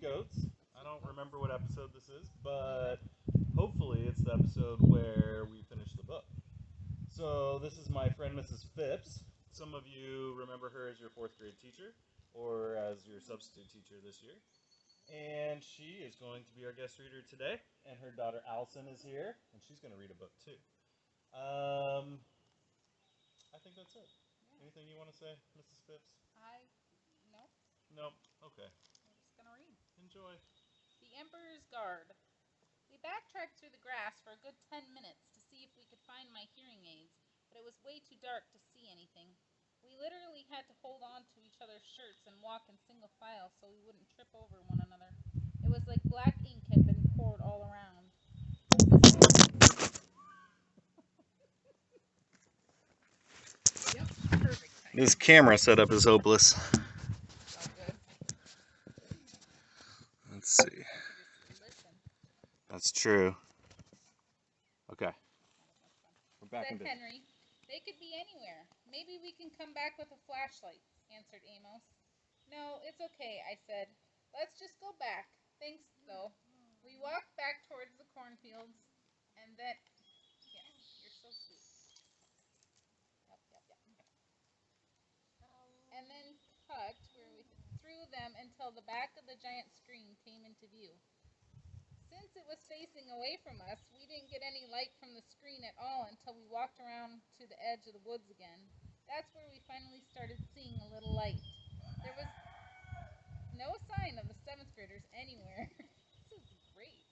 Goats. I don't remember what episode this is, but hopefully it's the episode where we finish the book. So this is my friend Mrs. Phipps. Some of you remember her as your fourth grade teacher or as your substitute teacher this year. And she is going to be our guest reader today. And her daughter Allison is here, and she's going to read a book too. I think that's it. Yeah. Anything you want to say, Mrs. Phipps? Nope. Nope. Okay. We're just gonna read. Enjoy. The Emperor's Guard. We backtracked through the grass for a good 10 minutes to see if we could find my hearing aids, but it was way too dark to see anything. We literally had to hold on to each other's shirts and walk in single file so we wouldn't trip over one another. It was like black ink had been poured all around. Yep, perfect. This camera setup is hopeless. All good. Let's see. Just listen. That's true. Okay. We're back in Said business. Henry. They could be anywhere. Maybe we can come back with a flashlight, answered Amos. No, it's okay, I said. Let's just go back. Thanks, though. We walked back towards the cornfields, and then... Yes, you're so sweet. Yep. And then cut through them until the back of the giant screen came into view. Since it was facing away from us, we didn't get any light from the screen at all until we walked around to the edge of the woods again. That's where we finally started seeing a little light. There was no sign of the 7th graders anywhere. This is great.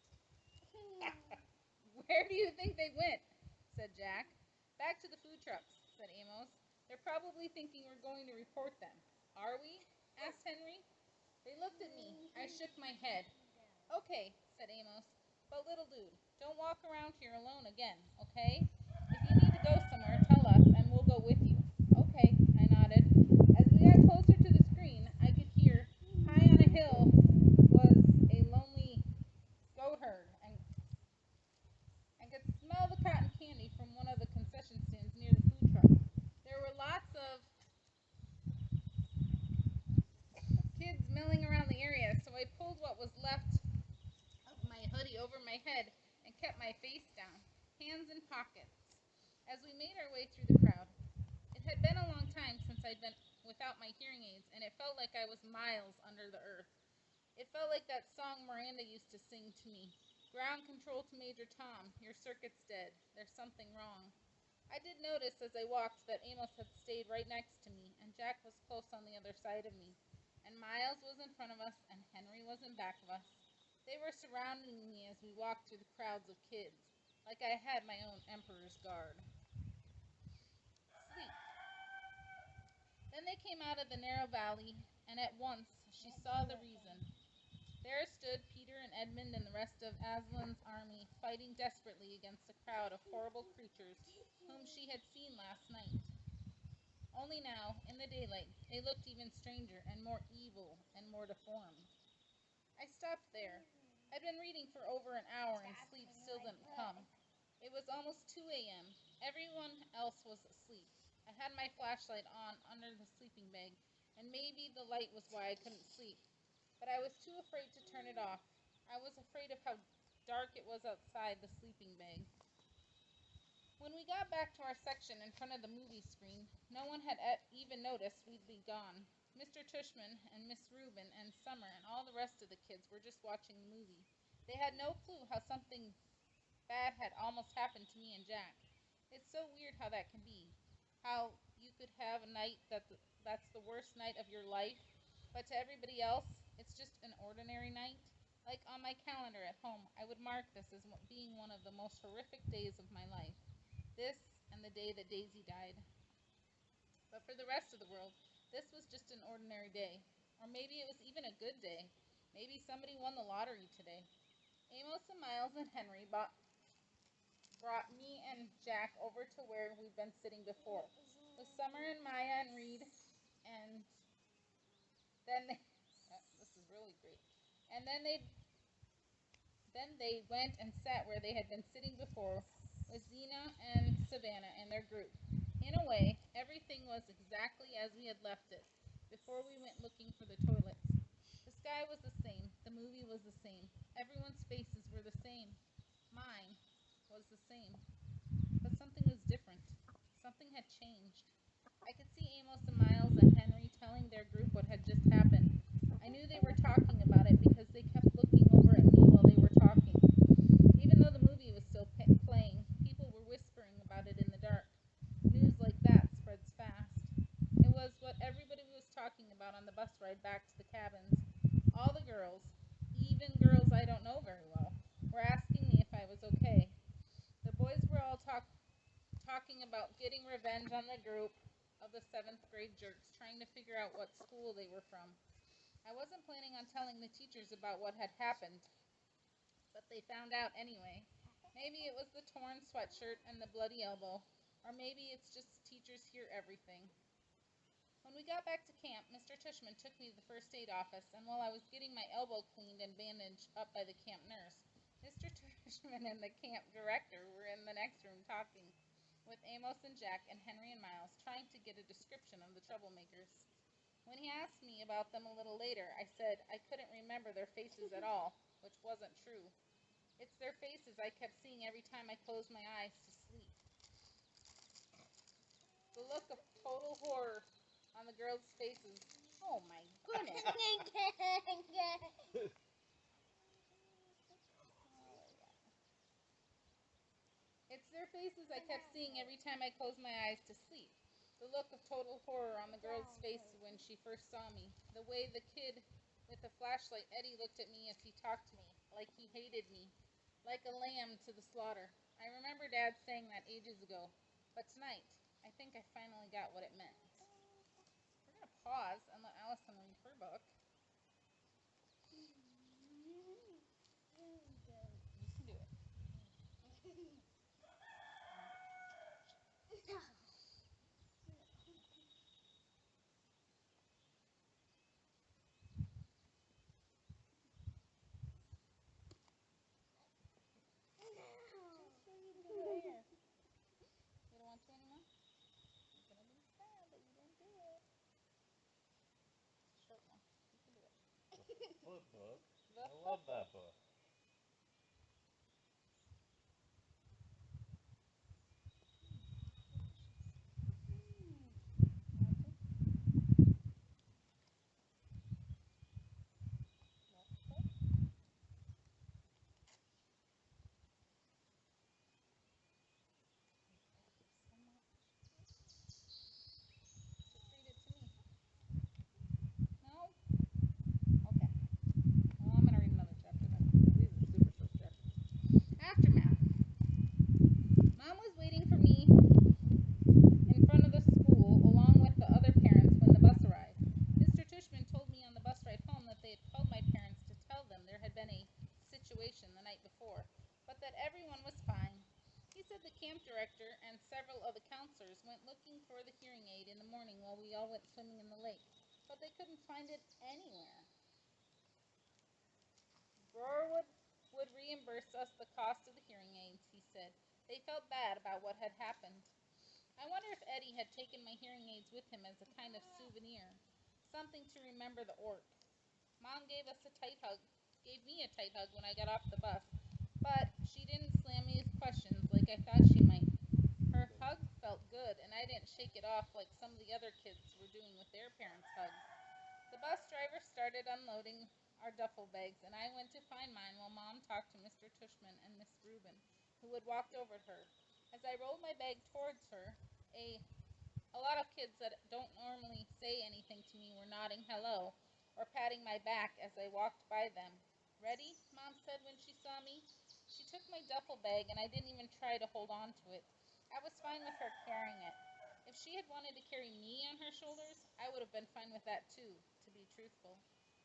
Where do you think they went? Said Jack. Back to the food trucks, said Amos. They're probably thinking we're going to report them. Are we? Asked Henry. They looked at me. I shook my head. Okay, said Amos. But little dude, don't walk around here alone again, okay? If you need to go somewhere, tell us and we'll go with you. Okay, I nodded. As we got closer to the screen, I could hear, high on a hill, was a lonely goat herd and could smell the cotton candy from one of the concession stands near the food truck. There were lots of kids milling around the area, so I pulled what was left of my hoodie over my head and kept my face down, hands in pockets, as we made our way through the crowd. It had been a long time since I'd been without my hearing aids, and it felt like I was miles under the earth. It felt like that song Miranda used to sing to me. Ground control to Major Tom. Your circuit's dead. There's something wrong. I did notice as I walked that Amos had stayed right next to me, and Jack was close on the other side of me, and Miles was in front of us, and Henry was in back of us. They were surrounding me as we walked through the crowds of kids, like I had my own Emperor's Guard. Sleep. Then they came out of the narrow valley, and at once she saw the reason. There stood Peter and Edmund and the rest of Aslan's army, fighting desperately against a crowd of horrible creatures whom she had seen last night. Only now, in the daylight, they looked even stranger and more evil and more deformed. I stopped there. I'd been reading for over an hour and sleep still didn't come. It was almost 2 a.m. Everyone else was asleep. I had my flashlight on under the sleeping bag, and maybe the light was why I couldn't sleep. But I was too afraid to turn it off. I was afraid of how dark it was outside the sleeping bag. When we got back to our section in front of the movie screen, no one had even noticed we'd be gone. Mr. Tushman and Miss Rubin and Summer and all the rest of the kids were just watching the movie. They had no clue how something bad had almost happened to me and Jack. It's so weird how that can be. How you could have a night that's the worst night of your life, but to everybody else, it's just an ordinary night. Like on my calendar at home, I would mark this as being one of the most horrific days of my life. This and the day that Daisy died. But for the rest of the world, this was just an ordinary day. Or maybe it was even a good day. Maybe somebody won the lottery today. Amos and Miles and Henry brought me and Jack over to where we'd been sitting before, with Summer and Maya and Reed, and then they, this is really great. And then they went and sat where they had been sitting before, with Zena and Savannah and their group. In a way, everything was exactly as we had left it before we went looking for the toilets. The sky was the same. The the movie was the same. Everyone's faces were the same. Mine was the same. But something was different. Something had changed. I could see Amos and Miles and Henry telling their group what had just happened. I knew they were talking about it because they kept looking over at me while they were talking. Even though the movie was still playing, people were whispering about it in the dark. News like that spreads fast. It was what everybody was talking about on the bus ride back to the cabins. All the girls, even girls I don't know very well, were asking me if I was okay. The boys were all talking about getting revenge on the group of the 7th grade jerks, trying to figure out what school they were from. I wasn't planning on telling the teachers about what had happened, but they found out anyway. Maybe it was the torn sweatshirt and the bloody elbow, or maybe it's just teachers hear everything. When we got back to camp, Mr. Tushman took me to the first aid office, and while I was getting my elbow cleaned and bandaged up by the camp nurse, Mr. Tushman and the camp director were in the next room talking with Amos and Jack and Henry and Miles, trying to get a description of the troublemakers. When he asked me about them a little later, I said I couldn't remember their faces at all, which wasn't true. It's their faces I kept seeing every time I closed my eyes to sleep. The look of total horror on the girls' faces. Oh my goodness. It's their faces I kept seeing every time I closed my eyes to sleep. The look of total horror on the girl's face when she first saw me. The way the kid with the flashlight, Eddie, looked at me as he talked to me, like he hated me, like a lamb to the slaughter. I remember Dad saying that ages ago, but tonight, I think I finally got what it meant. We're going to pause and let Allison read her book. You can do it. You don't want to anymore? You're going to be sad that you didn't do it. Short one. You can do it. Flip book. I love that book. No? Okay. Well, I'm going to read another chapter then. These are super short chapters. Aftermath. Mom was waiting for me in front of the school along with the other parents when the bus arrived. Mr. Tushman told me on the bus ride home that they had called my parents to tell them there had been a situation the night before, but that everyone was fine. He said the camp director and several of the counselors went looking for the hearing aid in the morning while we all went swimming in the lake, but they couldn't find it anywhere. Brower would reimburse us the cost of the hearing aids, he said. They felt bad about what had happened. I wonder if Eddie had taken my hearing aids with him as a kind of souvenir, something to remember the orc. Mom gave me a tight hug when I got off the bus, but she didn't slam me with questions like I thought she might. Her hug felt good, and I didn't shake it off like some of the other kids were doing with their parents' hugs. The bus driver started unloading our duffel bags, and I went to find mine while Mom talked to Mr. Tushman and Miss Rubin, who had walked over to her. As I rolled my bag towards her, a lot of kids that don't normally say anything to me were nodding hello or patting my back as I walked by them. Ready? Mom said when she saw me. She took my duffel bag, and I didn't even try to hold on to it. I was fine with her carrying it. If she had wanted to carry me on her shoulders, I would have been fine with that too, to be truthful.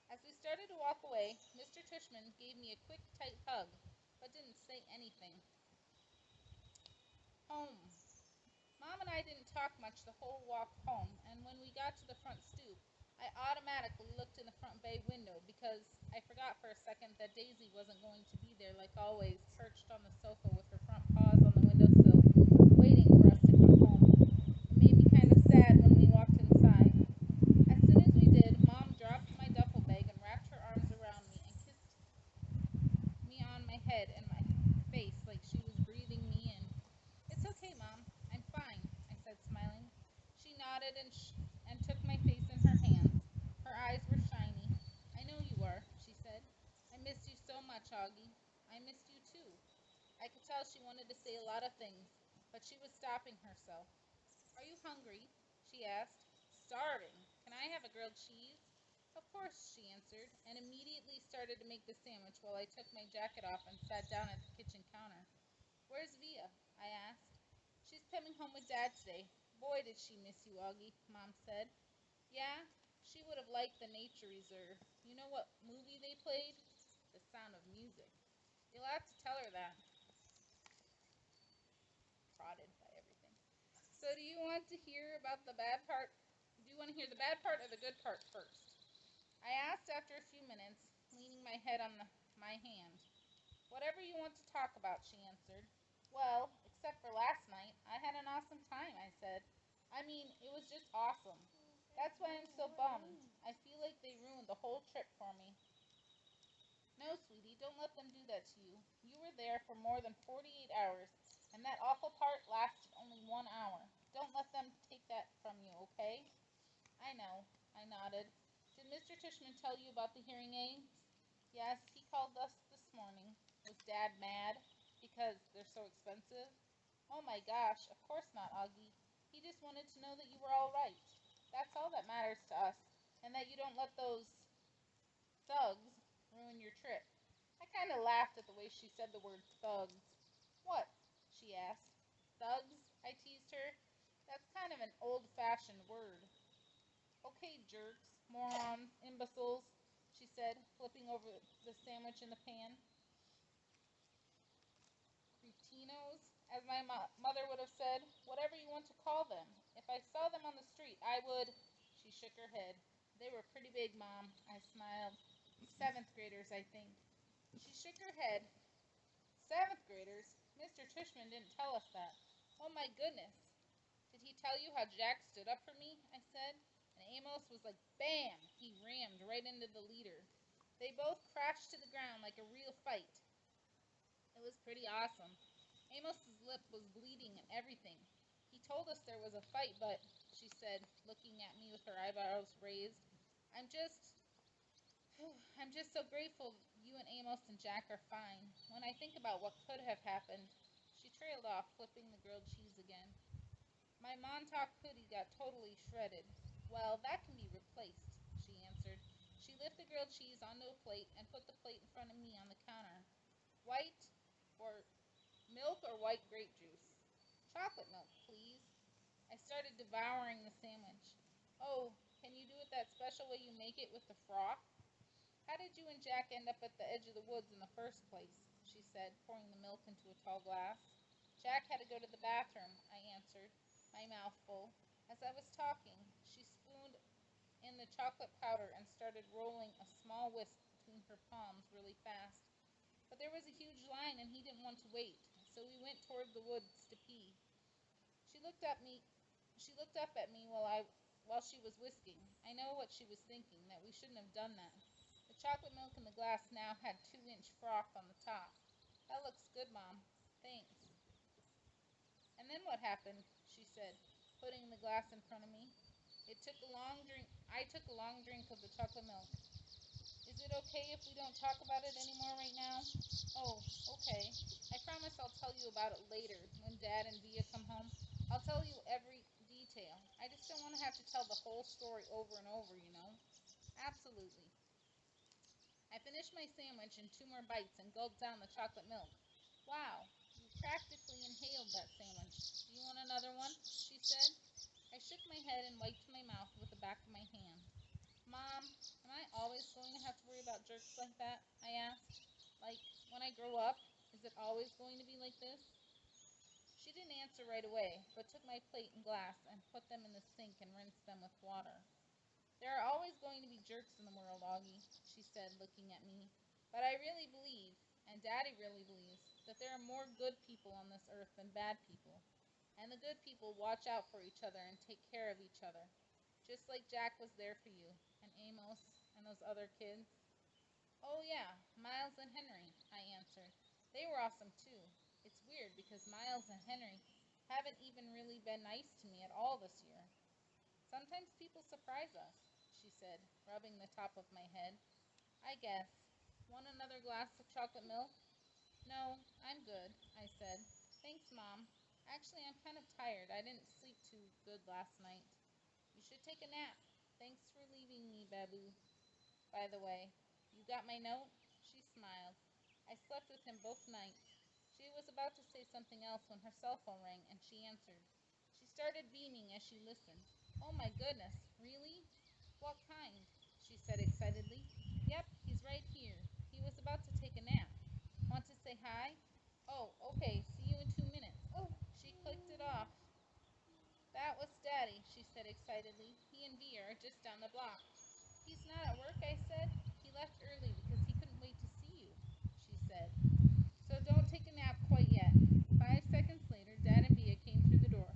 As we started to walk away, Mr. Tushman gave me a quick, tight hug, but didn't say anything. Home. Mom and I didn't talk much the whole walk home, and when we got to the front stoop, I automatically looked in the front bay window because I forgot for a second that Daisy wasn't going to be there like always, perched on the sofa with her front paws on the windowsill, waiting for us to come home. It made me kind of sad when we walked inside. As soon as we did, Mom dropped my duffel bag and wrapped her arms around me and kissed nodded and took my face in her hands. Her eyes were shiny. I know you are, she said. I miss you so much, Augie. I missed you too. I could tell she wanted to say a lot of things, but she was stopping herself. Are you hungry? She asked. Starving. Can I have a grilled cheese? Of course, she answered, and immediately started to make the sandwich while I took my jacket off and sat down at the kitchen counter. Where's Via? I asked. She's coming home with Dad today. Boy, did she miss you, Augie, Mom said. Yeah, she would have liked the nature reserve. You know what movie they played? The Sound of Music. You'll have to tell her that. Prodded by everything. So do you want to hear about the bad part? Do you want to hear the bad part or the good part first? I asked after a few minutes, leaning my head on my hand. Whatever you want to talk about, she answered. Well, except for last night, I had an awesome time, I said. I mean, it was just awesome. That's why I'm so bummed. I feel like they ruined the whole trip for me. No, sweetie, don't let them do that to you. You were there for more than 48 hours, and that awful part lasted only 1 hour. Don't let them take that from you, okay? I know, I nodded. Did Mr. Tishman tell you about the hearing aids? Yes, he called us this morning. Was Dad mad because they're so expensive? Oh my gosh, of course not, Augie. He just wanted to know that you were all right. That's all that matters to us, and that you don't let those thugs ruin your trip. I kind of laughed at the way she said the word thugs. What? She asked. Thugs? I teased her. That's kind of an old-fashioned word. Okay, jerks, morons, imbeciles, she said, flipping over the sandwich in the pan. Cretinos, as my mother would have said, whatever you want to call them. If I saw them on the street, I would. She shook her head. They were pretty big, Mom. I smiled. 7th graders, I think. She shook her head. 7th graders? Mr. Tishman didn't tell us that. Oh my goodness. Did he tell you how Jack stood up for me? I said. And Amos was like, bam! He rammed right into the leader. They both crashed to the ground like a real fight. It was pretty awesome. Amos's lip was bleeding and everything. He told us there was a fight, but, she said, looking at me with her eyebrows raised, I'm just so grateful you and Amos and Jack are fine. When I think about what could have happened, she trailed off, flipping the grilled cheese again. My Montauk hoodie got totally shredded. Well, that can be replaced, she answered. She lifted the grilled cheese onto a plate and put the plate in front of me on the counter. White or milk or white grape juice? Chocolate milk, please. I started devouring the sandwich. Oh, can you do it that special way you make it with the froth? How did you and Jack end up at the edge of the woods in the first place? She said, pouring the milk into a tall glass. Jack had to go to the bathroom, I answered, my mouth full. As I was talking, she spooned in the chocolate powder and started rolling a small wisp between her palms really fast. But there was a huge line and he didn't want to wait, so we went toward the woods to pee. She looked up at me while she was whisking. I know what she was thinking, that we shouldn't have done that. The chocolate milk in the glass now had 2-inch froth on the top. That looks good, Mom. Thanks. And then what happened? She said, putting the glass in front of me. I took a long drink of the chocolate milk. Is it okay if we don't talk about it anymore right now? Oh, okay. I promise I'll tell you about it later when Dad and Via come home. I'll tell you every detail. I just don't want to have to tell the whole story over and over, you know? Absolutely. I finished my sandwich in 2 more bites and gulped down the chocolate milk. Wow, you practically inhaled that sandwich. Do you want another one? She said. I shook my head and wiped my mouth with the back of my hand. Mom, am I always going to have to worry about jerks like that? I asked. Like, when I grow up, is it always going to be like this? She didn't answer right away, but took my plate and glass and put them in the sink and rinsed them with water. There are always going to be jerks in the world, Augie, she said, looking at me. But I really believe, and Daddy really believes, that there are more good people on this earth than bad people. And the good people watch out for each other and take care of each other. Just like Jack was there for you, and Amos, and those other kids. Oh yeah, Miles and Henry, I answered. They were awesome too. It's weird because Miles and Henry haven't even really been nice to me at all this year. Sometimes people surprise us, she said, rubbing the top of my head. I guess. Want another glass of chocolate milk? No, I'm good, I said. Thanks, Mom. Actually, I'm kind of tired. I didn't sleep too good last night. You should take a nap. Thanks for leaving me, Babu. By the way, you got my note? She smiled. I slept with him both nights. She was about to say something else when her cell phone rang and she answered. She started beaming as she listened. Oh my goodness, really? What kind? She said excitedly. Yep, he's right here. He was about to take a nap. Want to say hi? Oh, okay, see you in 2 minutes. Oh, she clicked it off. That was Daddy, she said excitedly. He and Vee are just down the block. He's not at work, I said. He left early because he couldn't wait to see you, she said. So don't take a nap quite yet. 5 seconds later, Dad and Via came through the door.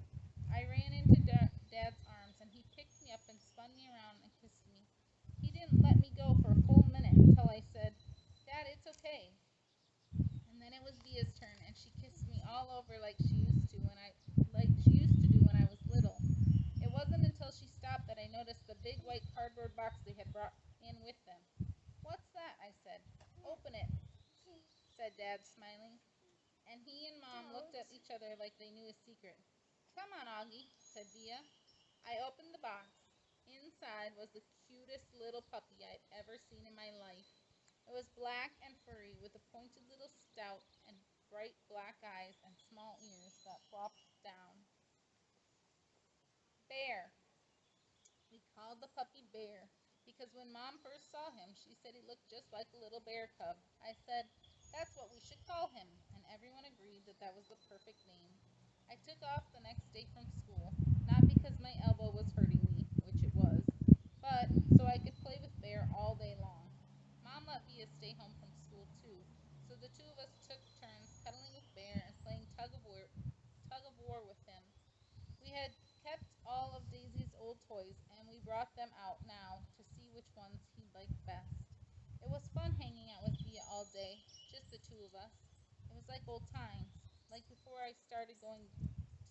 I ran into Dad's arms, and he picked me up and spun me around and kissed me. He didn't let me go for a full minute until I said, Dad, it's okay. And then it was Via's turn, and she kissed me all over like she used to do when I was little. It wasn't until she stopped that I noticed the big white cardboard box they had brought in with them. What's that? I said. Open it, said Dad, smiling. And he and Mom looked at each other like they knew a secret. Come on, Augie, said Via. I opened the box. Inside was the cutest little puppy I'd ever seen in my life. It was black and furry with a pointed little snout and bright black eyes and small ears that flopped down. Bear. We called the puppy Bear because when Mom first saw him, she said he looked just like a little bear cub. I said, that's what we should call him, and everyone agreed that that was the perfect name. I took off the next day from school, not because my elbow was hurting me, which it was, but so I could play with Bear all day long. Mom let Via stay home from school too, so the two of us took turns cuddling with Bear and playing tug of war with him. We had kept all of Daisy's old toys, and we brought them out now to see which ones he liked best. It was fun hanging out with Via all day, just the two of us. It was like old times, like before I started going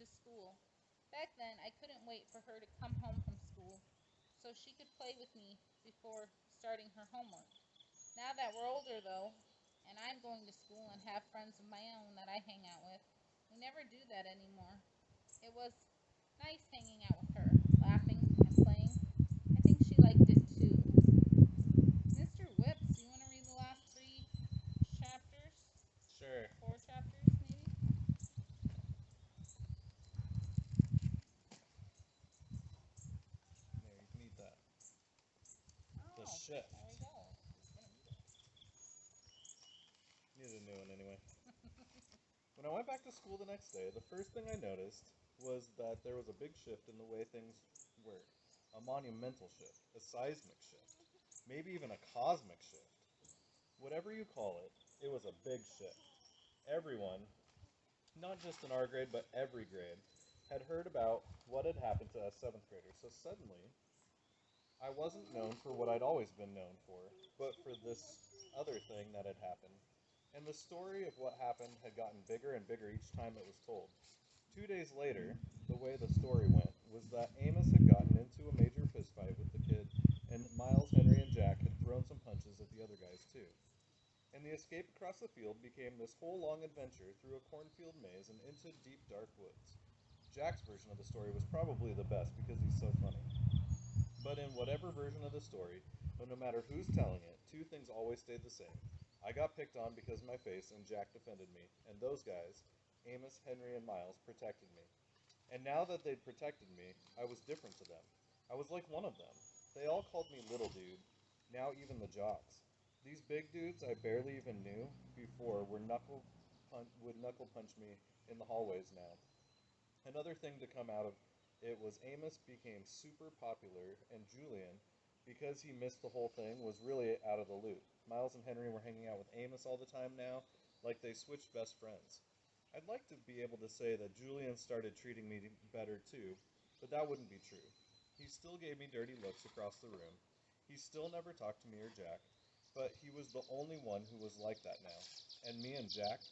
to school. Back then, I couldn't wait for her to come home from school so she could play with me before starting her homework. Now that we're older, though, and I'm going to school and have friends of my own that I hang out with, we never do that anymore. It was nice hanging out with her, laughing and playing. I think she liked it too. Mr. Whips, do you want to read the last 3 chapters? Sure. 4 chapters, maybe? There, you can eat that. The Oh, chef. there we go. He's going to eat it. Need a new one anyway. When I went back to school the next day, the first thing I noticed was that there was a big shift in the way things were. A monumental shift, a seismic shift, maybe even a cosmic shift. Whatever you call it, it was a big shift. Everyone, not just in our grade, but every grade, had heard about what had happened to us seventh graders. So suddenly, I wasn't known for what I'd always been known for, but for this other thing that had happened. And the story of what happened had gotten bigger and bigger each time it was told. 2 days later, the way the story went was that Amos had gotten into a major fistfight with the kid, and Miles, Henry, and Jack had thrown some punches at the other guys too. And the escape across the field became this whole long adventure through a cornfield maze and into deep, dark woods. Jack's version of the story was probably the best because he's so funny. But in whatever version of the story, no matter who's telling it, two things always stayed the same. I got picked on because of my face, and Jack defended me, and those guys, Amos, Henry, and Miles, protected me. And now that they'd protected me, I was different to them. I was like one of them. They all called me little dude, now even the jocks. These big dudes I barely even knew before would knuckle punch me in the hallways now. Another thing to come out of it was Amos became super popular, and Julian, because he missed the whole thing, was really out of the loop. Miles and Henry were hanging out with Amos all the time now, like they switched best friends. I'd like to be able to say that Julian started treating me better too, but that wouldn't be true. He still gave me dirty looks across the room. He still never talked to me or Jack, but he was the only one who was like that now. And me and Jack,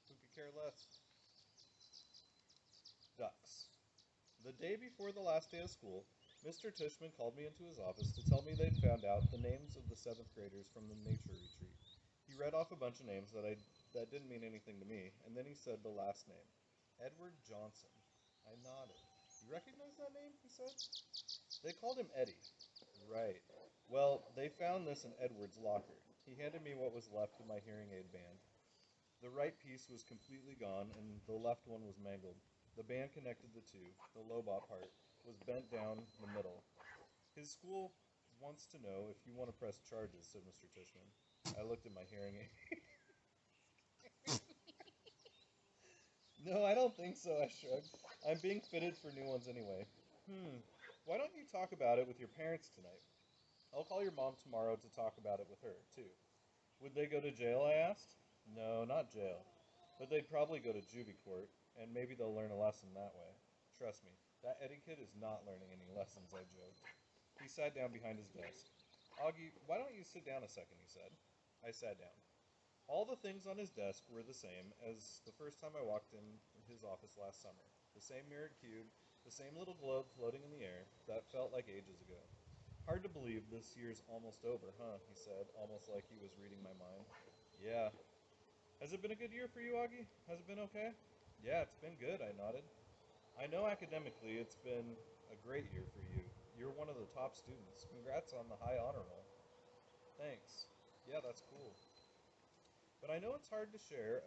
who could care less? Ducks. The day before the last day of school, Mr. Tushman called me into his office to tell me they'd found out the names of the 7th graders from the nature retreat. He read off a bunch of names that didn't mean anything to me, and then he said the last name, Edward Johnson. I nodded. You recognize that name? He said. They called him Eddie. Right. Well, they found this in Edward's locker. He handed me what was left of my hearing aid band. The right piece was completely gone, and the left one was mangled. The band connected the two. The lobot part was bent down the middle. His school wants to know if you want to press charges, said Mr. Tishman. I looked at my hearing aid. No, I don't think so, I shrugged. I'm being fitted for new ones anyway. Why don't you talk about it with your parents tonight? I'll call your mom tomorrow to talk about it with her, too. Would they go to jail, I asked. No, not jail. But they'd probably go to juvie court, and maybe they'll learn a lesson that way. Trust me, that Eddie kid is not learning any lessons, I joked. He sat down behind his desk. Augie, why don't you sit down a second, he said. I sat down. All the things on his desk were the same as the first time I walked in his office last summer. The same mirrored cube, the same little globe floating in the air that felt like ages ago. Hard to believe this year's almost over, huh? He said, almost like he was reading my mind. Yeah. Has it been a good year for you, Augie? Has it been okay? Yeah, it's been good, I nodded. I know academically it's been a great year for you. You're one of the top students. Congrats on the high honor roll. Thanks. Yeah, that's cool. But I know it's hard to share.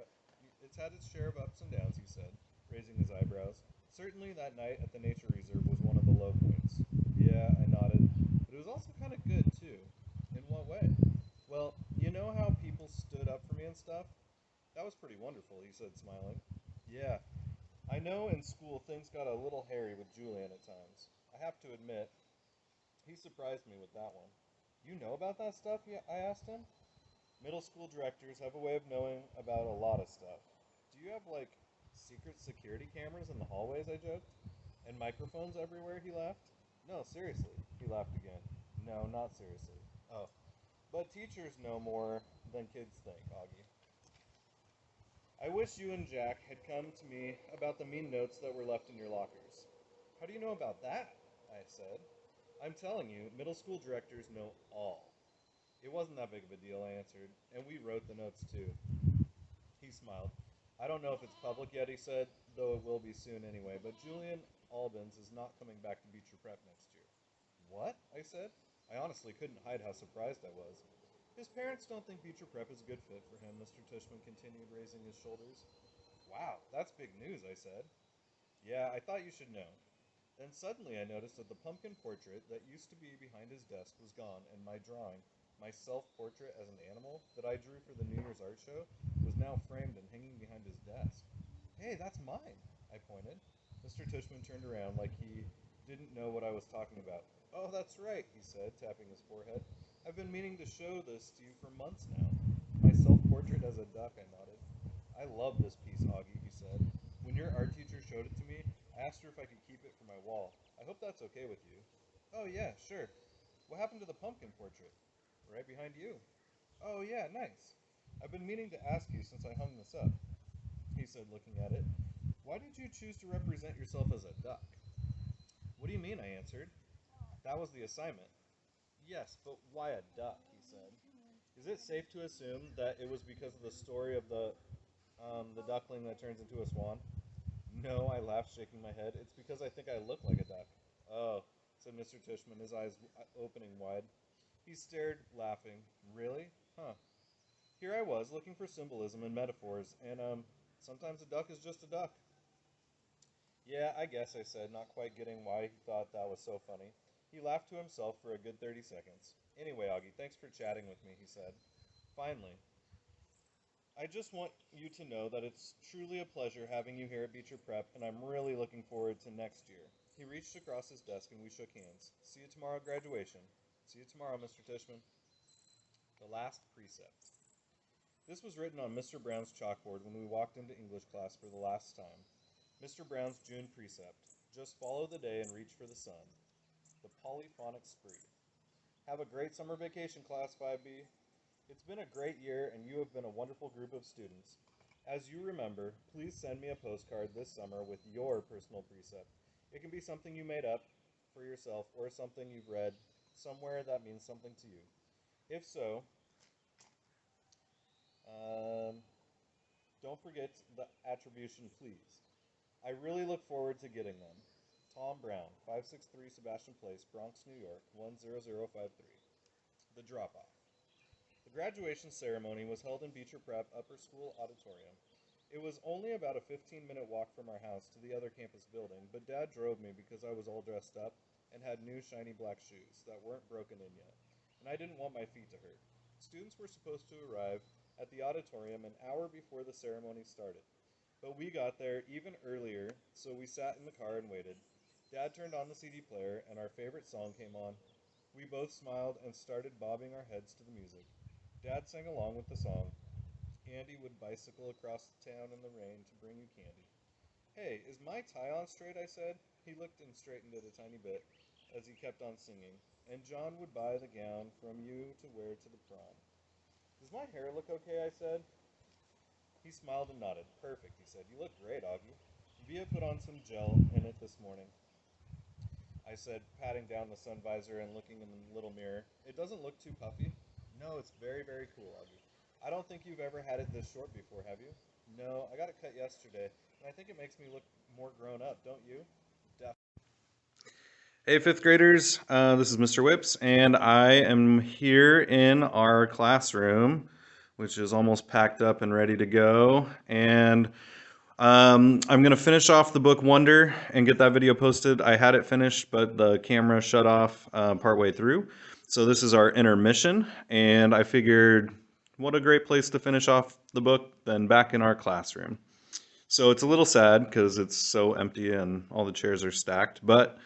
It's had its share of ups and downs, he said, raising his eyebrows. Certainly that night at the nature reserve was one of the low points. Yeah, I nodded. But it was also kind of good, too. In what way? Well, you know how people stood up for me and stuff? That was pretty wonderful, he said, smiling. Yeah, I know in school things got a little hairy with Julian at times. I have to admit, he surprised me with that one. You know about that stuff? I asked him. Middle school directors have a way of knowing about a lot of stuff. Do you have, like, secret security cameras in the hallways, I joked? And microphones everywhere, he laughed. No, seriously, he laughed again. No, not seriously. Oh. But teachers know more than kids think, Augie. I wish you and Jack had come to me about the mean notes that were left in your lockers. How do you know about that? I said. I'm telling you, middle school directors know all. It wasn't that big of a deal, I answered, and we wrote the notes too. He smiled. I don't know if it's public yet, he said, though it will be soon anyway, but Julian Albans is not coming back to Beecher Prep next year. What? I said. I honestly couldn't hide how surprised I was. His parents don't think Beecher Prep is a good fit for him, Mr. Tushman continued, raising his shoulders. Wow, that's big news, I said. Yeah, I thought you should know. Then suddenly I noticed that the pumpkin portrait that used to be behind his desk was gone, and my drawing, my self-portrait as an animal that I drew for the New Year's art show, was now framed and hanging behind his desk. Hey, that's mine, I pointed. Mr. Tushman turned around like he didn't know what I was talking about. Oh, that's right, he said, tapping his forehead. I've been meaning to show this to you for months now. My self-portrait as a duck, I nodded. I love this piece, Augie, he said. When your art teacher showed it to me, I asked her if I could keep it for my wall. I hope that's okay with you. Oh, yeah, sure. What happened to the pumpkin portrait? Right behind you. Oh, yeah, nice. I've been meaning to ask you since I hung this up, he said, looking at it. Why did you choose to represent yourself as a duck? What do you mean, I answered. That was the assignment. Yes, but why a duck, he said. Is it safe to assume that it was because of the story of the duckling that turns into a swan? No, I laughed, shaking my head. It's because I think I look like a duck. Oh, said Mr. Tushman, his eyes opening wide. He stared, laughing. Really? Huh. Here I was, looking for symbolism and metaphors, and, sometimes a duck is just a duck. Yeah, I guess, I said, not quite getting why he thought that was so funny. He laughed to himself for a good 30 seconds. Anyway, Augie, thanks for chatting with me, he said. Finally, I just want you to know that it's truly a pleasure having you here at Beecher Prep, and I'm really looking forward to next year. He reached across his desk and we shook hands. See you tomorrow at graduation. See you tomorrow, Mr. Tishman. The last precept. This was written on Mr. Brown's chalkboard when we walked into English class for the last time. Mr. Brown's June precept. Just follow the day and reach for the sun. The polyphonic spree. Have a great summer vacation, Class 5B. It's been a great year, and you have been a wonderful group of students. As you remember, please send me a postcard this summer with your personal precept. It can be something you made up, for yourself or something you've read somewhere that means something to you? If so, um, don't forget the attribution, please. I really look forward to getting them. Tom Brown, 563 Sebastian Place, Bronx, New York, 10053. The Drop Off. The graduation ceremony was held in Beecher Prep Upper School Auditorium. It was only about a 15-minute walk from our house to the other campus building, but Dad drove me because I was all dressed up and had new shiny black shoes that weren't broken in yet, and I didn't want my feet to hurt. Students were supposed to arrive at the auditorium an hour before the ceremony started, but we got there even earlier, so we sat in the car and waited. Dad turned on the CD player, and our favorite song came on. We both smiled and started bobbing our heads to the music. Dad sang along with the song. Andy would bicycle across the town in the rain to bring you candy. Hey, is my tie on straight? I said. He looked and straightened it a tiny bit as he kept on singing. And John would buy the gown from you to wear to the prom. Does my hair look okay? I said. He smiled and nodded. Perfect, he said. You look great, Augie. Via put on some gel in it this morning, I said, patting down the sun visor and looking in the little mirror. It doesn't look too puffy. No, it's very, very cool, Augie. I don't think you've ever had it this short before, have you? No, I got it cut yesterday, and I think it makes me look more grown up, don't you? Hey, fifth graders, this is Mr. Whips, and I am here in our classroom, which is almost packed up and ready to go. And I'm going to finish off the book Wonder and get that video posted. I had it finished, but the camera shut off partway through. So this is our intermission, and I figured what a great place to finish off the book than back in our classroom. So it's a little sad because it's so empty and all the chairs are stacked, but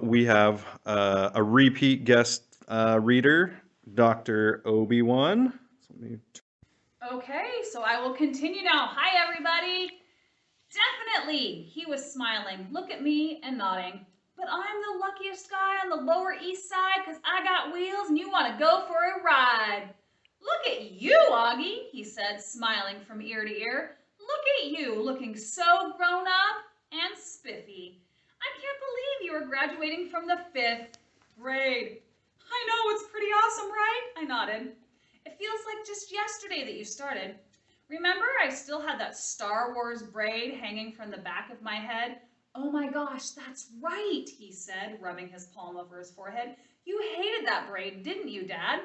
we have a repeat guest reader, Dr. Obi-Wan. Okay, so I will continue now. Hi, everybody. Definitely, he was smiling. Look at me and nodding. But I'm the luckiest guy on the Lower East Side because I got wheels and you want to go for a ride. Look at you, Augie, he said, smiling from ear to ear. Look at you, looking so grown up and spiffy. I can't believe you are graduating from the 5th grade. I know, it's pretty awesome, right? I nodded. It feels like just yesterday that you started. Remember, I still had that Star Wars braid hanging from the back of my head? Oh my gosh, that's right, he said, rubbing his palm over his forehead. You hated that braid, didn't you, Dad?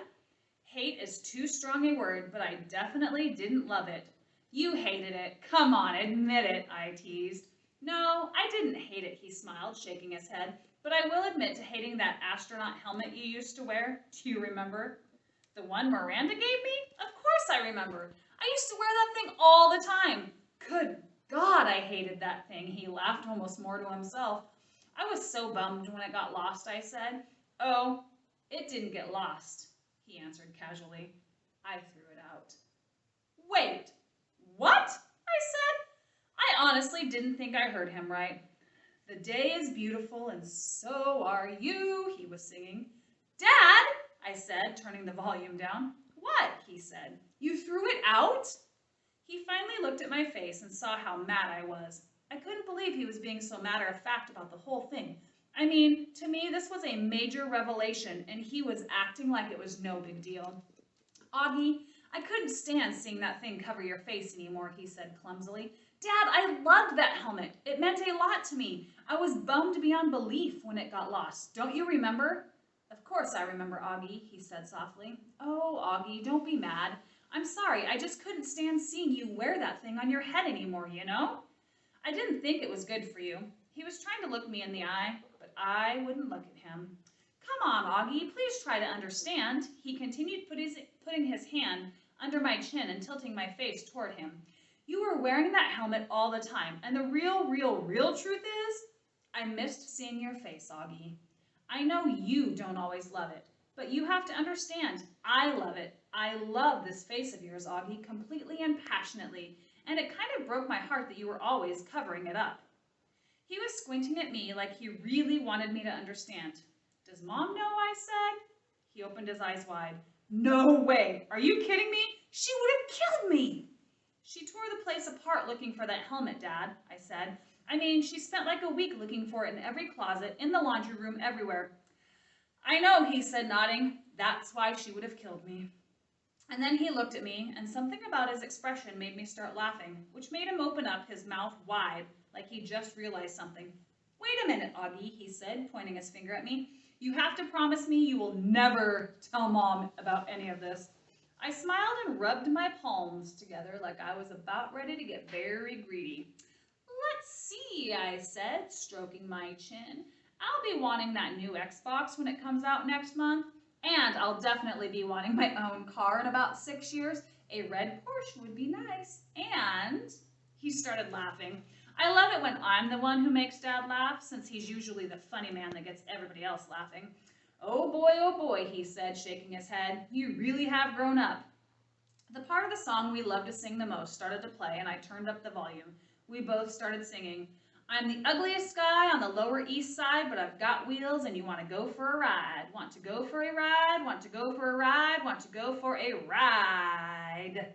Hate is too strong a word, but I definitely didn't love it. You hated it. Come on, admit it, I teased. No, I didn't hate it, he smiled, shaking his head, but I will admit to hating that astronaut helmet you used to wear. Do you remember? The one Miranda gave me? Of course I remember. I used to wear that thing all the time. Good God, I hated that thing. He laughed almost more to himself. I was so bummed when it got lost, I said. Oh, it didn't get lost, he answered casually. I threw it out. Wait, what? I said. I honestly didn't think I heard him right. The day is beautiful and so are you, he was singing. Dad, I said, turning the volume down. What? He said. You threw it out? He finally looked at my face and saw how mad I was. I couldn't believe he was being so matter-of-fact about the whole thing. I mean, to me, this was a major revelation, and he was acting like it was no big deal. Augie, I couldn't stand seeing that thing cover your face anymore, he said clumsily. Dad, I loved that helmet. It meant a lot to me. I was bummed beyond belief when it got lost. Don't you remember? Of course I remember, Augie, he said softly. Oh, Augie, don't be mad. I'm sorry, I just couldn't stand seeing you wear that thing on your head anymore, you know? I didn't think it was good for you. He was trying to look me in the eye, but I wouldn't look at him. Come on, Augie, please try to understand. He continued putting his hand under my chin and tilting my face toward him. You were wearing that helmet all the time, and the real truth is, I missed seeing your face, Augie. I know you don't always love it, but you have to understand, I love it. I love this face of yours, Augie, completely and passionately, and it kind of broke my heart that you were always covering it up. He was squinting at me like he really wanted me to understand. Does Mom know? I said. He opened his eyes wide. No way! Are you kidding me? She would have killed me! She tore the place apart looking for that helmet, Dad, I said. I mean, she spent like a week looking for it in every closet, in the laundry room, everywhere. I know, he said, nodding. That's why she would have killed me. And then he looked at me, and something about his expression made me start laughing, which made him open up his mouth wide, like he just realized something. Wait a minute, Augie, he said, pointing his finger at me. You have to promise me you will never tell Mom about any of this. I smiled and rubbed my palms together like I was about ready to get very greedy. Let's see, I said, stroking my chin. I'll be wanting that new Xbox when it comes out next month, and I'll definitely be wanting my own car in about 6 years. A red Porsche would be nice. And he started laughing. I love it when I'm the one who makes Dad laugh, since he's usually the funny man that gets everybody else laughing. Oh boy, he said, shaking his head. You really have grown up. The part of the song we love to sing the most started to play, and I turned up the volume. We both started singing. I'm the ugliest guy on the Lower East Side, but I've got wheels and you want to go for a ride. Want to go for a ride, want to go for a ride, want to go for a ride.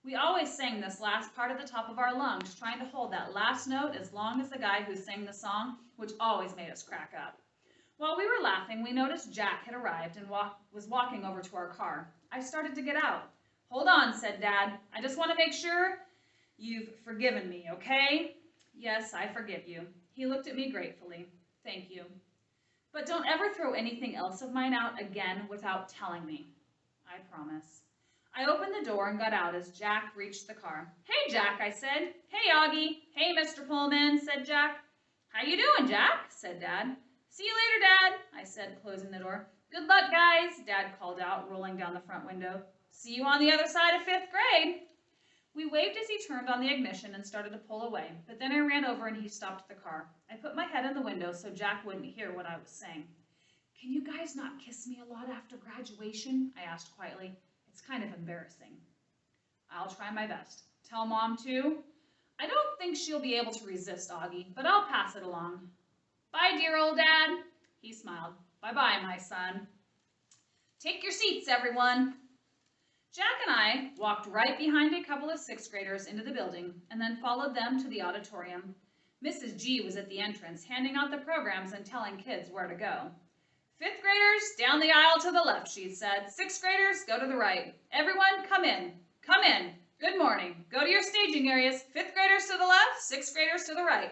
We always sang this last part at the top of our lungs, trying to hold that last note as long as the guy who sang the song, which always made us crack up. While we were laughing, we noticed Jack had arrived and was walking over to our car. I started to get out. Hold on, said Dad. I just want to make sure you've forgiven me, okay? Yes, I forgive you. He looked at me gratefully. Thank you. But don't ever throw anything else of mine out again without telling me. I promise. I opened the door and got out as Jack reached the car. Hey, Jack, I said. Hey, Augie. Hey, Mr. Pullman, said Jack. How you doing, Jack? Said Dad. See you later, Dad, I said, closing the door. Good luck, guys, Dad called out, rolling down the front window. See you on the other side of 5th grade. We waved as he turned on the ignition and started to pull away, but then I ran over and he stopped the car. I put my head in the window so Jack wouldn't hear what I was saying. Can you guys not kiss me a lot after graduation? I asked quietly. It's kind of embarrassing. I'll try my best. Tell Mom too? I don't think she'll be able to resist, Augie, but I'll pass it along. Bye, dear old Dad. He smiled. Bye-bye, my son. Take your seats, everyone. Jack and I walked right behind a couple of 6th graders into the building and then followed them to the auditorium. Mrs. G was at the entrance, handing out the programs and telling kids where to go. 5th graders, down the aisle to the left, she said. 6th graders, go to the right. Everyone, come in. Come in. Good morning. Go to your staging areas. 5th graders to the left, 6th graders to the right.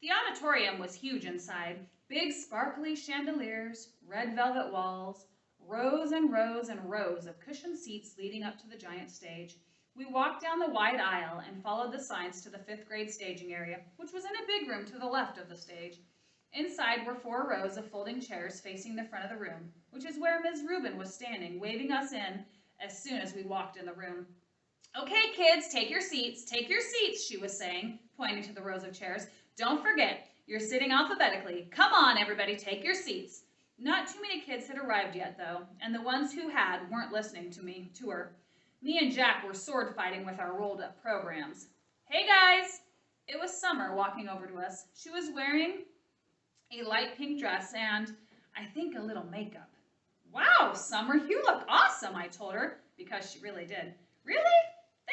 The auditorium was huge inside. Big, sparkly chandeliers, red velvet walls, rows and rows and rows of cushioned seats leading up to the giant stage. We walked down the wide aisle and followed the signs to the 5th grade staging area, which was in a big room to the left of the stage. Inside were 4 rows of folding chairs facing the front of the room, which is where Ms. Rubin was standing, waving us in as soon as we walked in the room. Okay, kids, take your seats, she was saying, pointing to the rows of chairs. Don't forget, you're sitting alphabetically. Come on, everybody, take your seats. Not too many kids had arrived yet, though, and the ones who had weren't listening to her. Me and Jack were sword fighting with our rolled-up programs. Hey, guys! It was Summer walking over to us. She was wearing a light pink dress and, I think, a little makeup. Wow, Summer, you look awesome, I told her, because she really did. Really?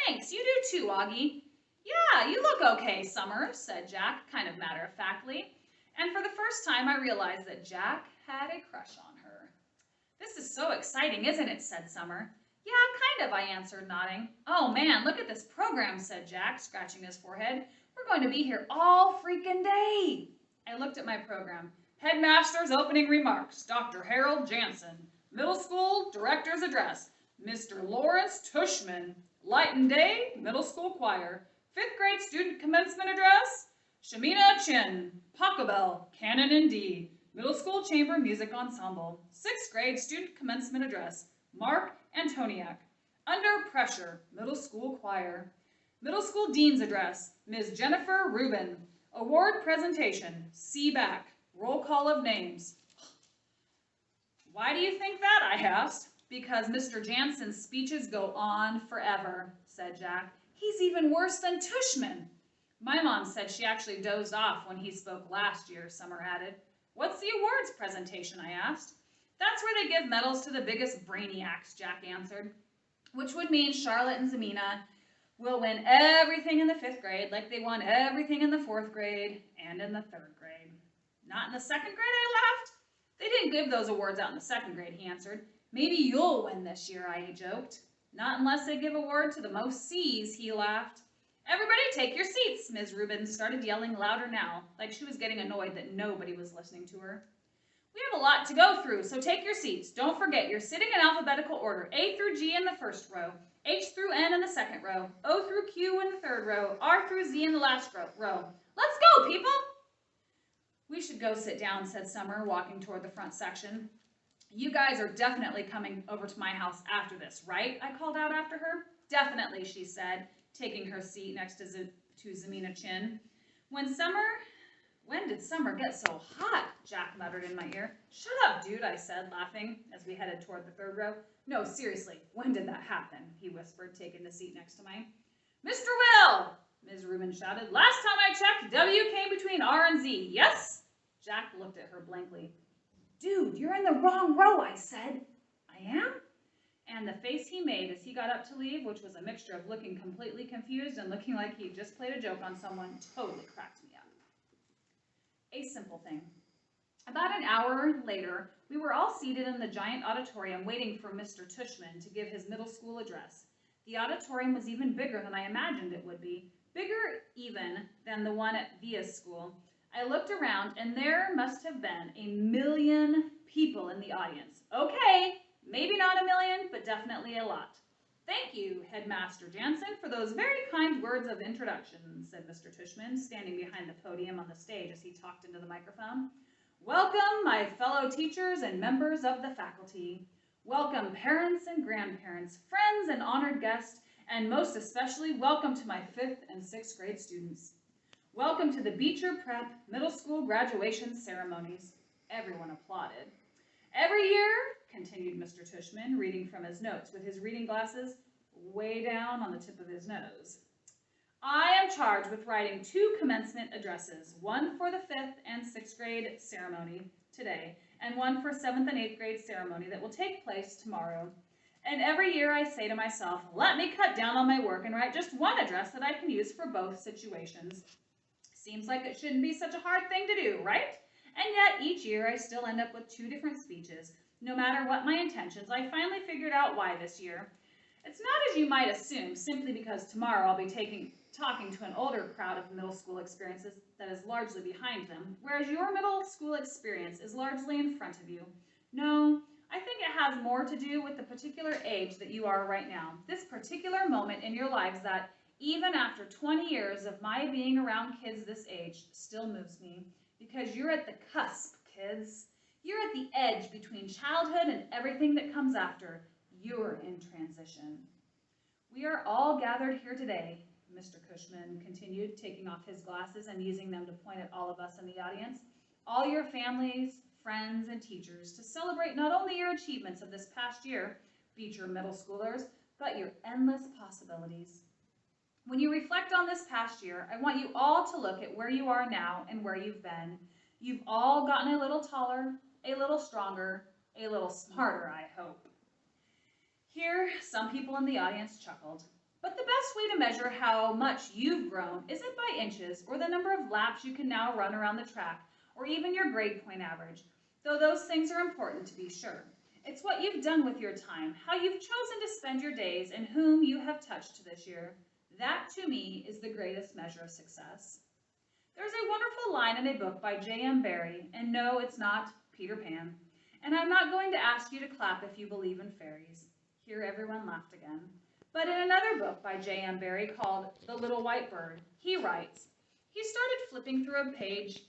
Thanks, you do too, Augie. Yeah, you look okay, Summer, said Jack, kind of matter-of-factly. And for the first time, I realized that Jack had a crush on her. This is so exciting, isn't it, said Summer. Yeah, kind of, I answered, nodding. Oh, man, look at this program, said Jack, scratching his forehead. We're going to be here all freaking day. I looked at my program. Headmaster's opening remarks, Dr. Harold Jansen. Middle school director's address, Mr. Lawrence Tushman. Light and day, middle school choir. 5th grade student commencement address, Shamina Chin. Pachelbel, canon in D. Middle school chamber music ensemble. 6th grade student commencement address, Mark Antoniak. Under pressure, middle school choir. Middle school dean's address, Ms. Jennifer Rubin. Award presentation, C back. Roll call of names. Why do you think that, I asked. Because Mr. Jansen's speeches go on forever, said Jack. He's even worse than Tushman. My mom said she actually dozed off when he spoke last year, Summer added. What's the awards presentation, I asked. That's where they give medals to the biggest brainiacs, Jack answered, which would mean Charlotte and Zamina will win everything in the 5th grade like they won everything in the 4th grade and in the 3rd grade. Not in the 2nd grade, I laughed. They didn't give those awards out in the 2nd grade, he answered. Maybe you'll win this year, I joked. Not unless they give award to the most C's, he laughed. Everybody take your seats, Ms. Rubin started yelling louder now, like she was getting annoyed that nobody was listening to her. We have a lot to go through, so take your seats. Don't forget, you're sitting in alphabetical order, A through G in the 1st row, H through N in the 2nd row, O through Q in the 3rd row, R through Z in the last row. Let's go, people! We should go sit down, said Summer, walking toward the front section. You guys are definitely coming over to my house after this, right? I called out after her. Definitely, she said, taking her seat next to Zamina Chin. When did summer get so hot? Jack muttered in my ear. Shut up, dude, I said, laughing as we headed toward the 3rd row. No, seriously, when did that happen? He whispered, taking the seat next to mine. Mr. Will! Ms. Rubin shouted. Last time I checked, W came between R and Z, yes? Jack looked at her blankly. Dude, you're in the wrong row, I said. I am? And the face he made as he got up to leave, which was a mixture of looking completely confused and looking like he'd just played a joke on someone, totally cracked me up. A simple thing. About an hour later, we were all seated in the giant auditorium waiting for Mr. Tushman to give his middle school address. The auditorium was even bigger than I imagined it would be, bigger even than the one at Via's school. I looked around, and there must have been 1 million people in the audience. Okay, maybe not 1 million, but definitely a lot. Thank you, Headmaster Jansen, for those very kind words of introduction, said Mr. Tushman, standing behind the podium on the stage as he talked into the microphone. Welcome, my fellow teachers and members of the faculty. Welcome, parents and grandparents, friends and honored guests, and most especially, welcome to my 5th and 6th grade students. Welcome to the Beecher Prep Middle School graduation ceremonies. Everyone applauded. Every year, continued Mr. Tushman, reading from his notes with his reading glasses way down on the tip of his nose, I am charged with writing 2 commencement addresses, one for the 5th and 6th grade ceremony today, and one for 7th and 8th grade ceremony that will take place tomorrow. And every year I say to myself, let me cut down on my work and write just one address that I can use for both situations. Seems like it shouldn't be such a hard thing to do, right? And yet each year I still end up with 2 different speeches. No matter what my intentions, I finally figured out why this year. It's not as you might assume, simply because tomorrow I'll be talking to an older crowd of middle school experiences that is largely behind them, whereas your middle school experience is largely in front of you. No, I think it has more to do with the particular age that you are right now, this particular moment in your lives that, even after 20 years of my being around kids this age, still moves me, because you're at the cusp, kids. You're at the edge between childhood and everything that comes after. You're in transition. We are all gathered here today, Mr. Cushman continued, taking off his glasses and using them to point at all of us in the audience, all your families, friends, and teachers, to celebrate not only your achievements of this past year, Beecher middle schoolers, but your endless possibilities. When you reflect on this past year, I want you all to look at where you are now and where you've been. You've all gotten a little taller, a little stronger, a little smarter, I hope. Here, some people in the audience chuckled. But the best way to measure how much you've grown isn't by inches or the number of laps you can now run around the track or even your grade point average, though those things are important to be sure. It's what you've done with your time, how you've chosen to spend your days, and whom you have touched this year. That, to me, is the greatest measure of success. There's a wonderful line in a book by J.M. Barrie, and no, it's not Peter Pan. And I'm not going to ask you to clap if you believe in fairies. Here everyone laughed again. But in another book by J.M. Barrie called The Little White Bird, he writes, he started flipping through a page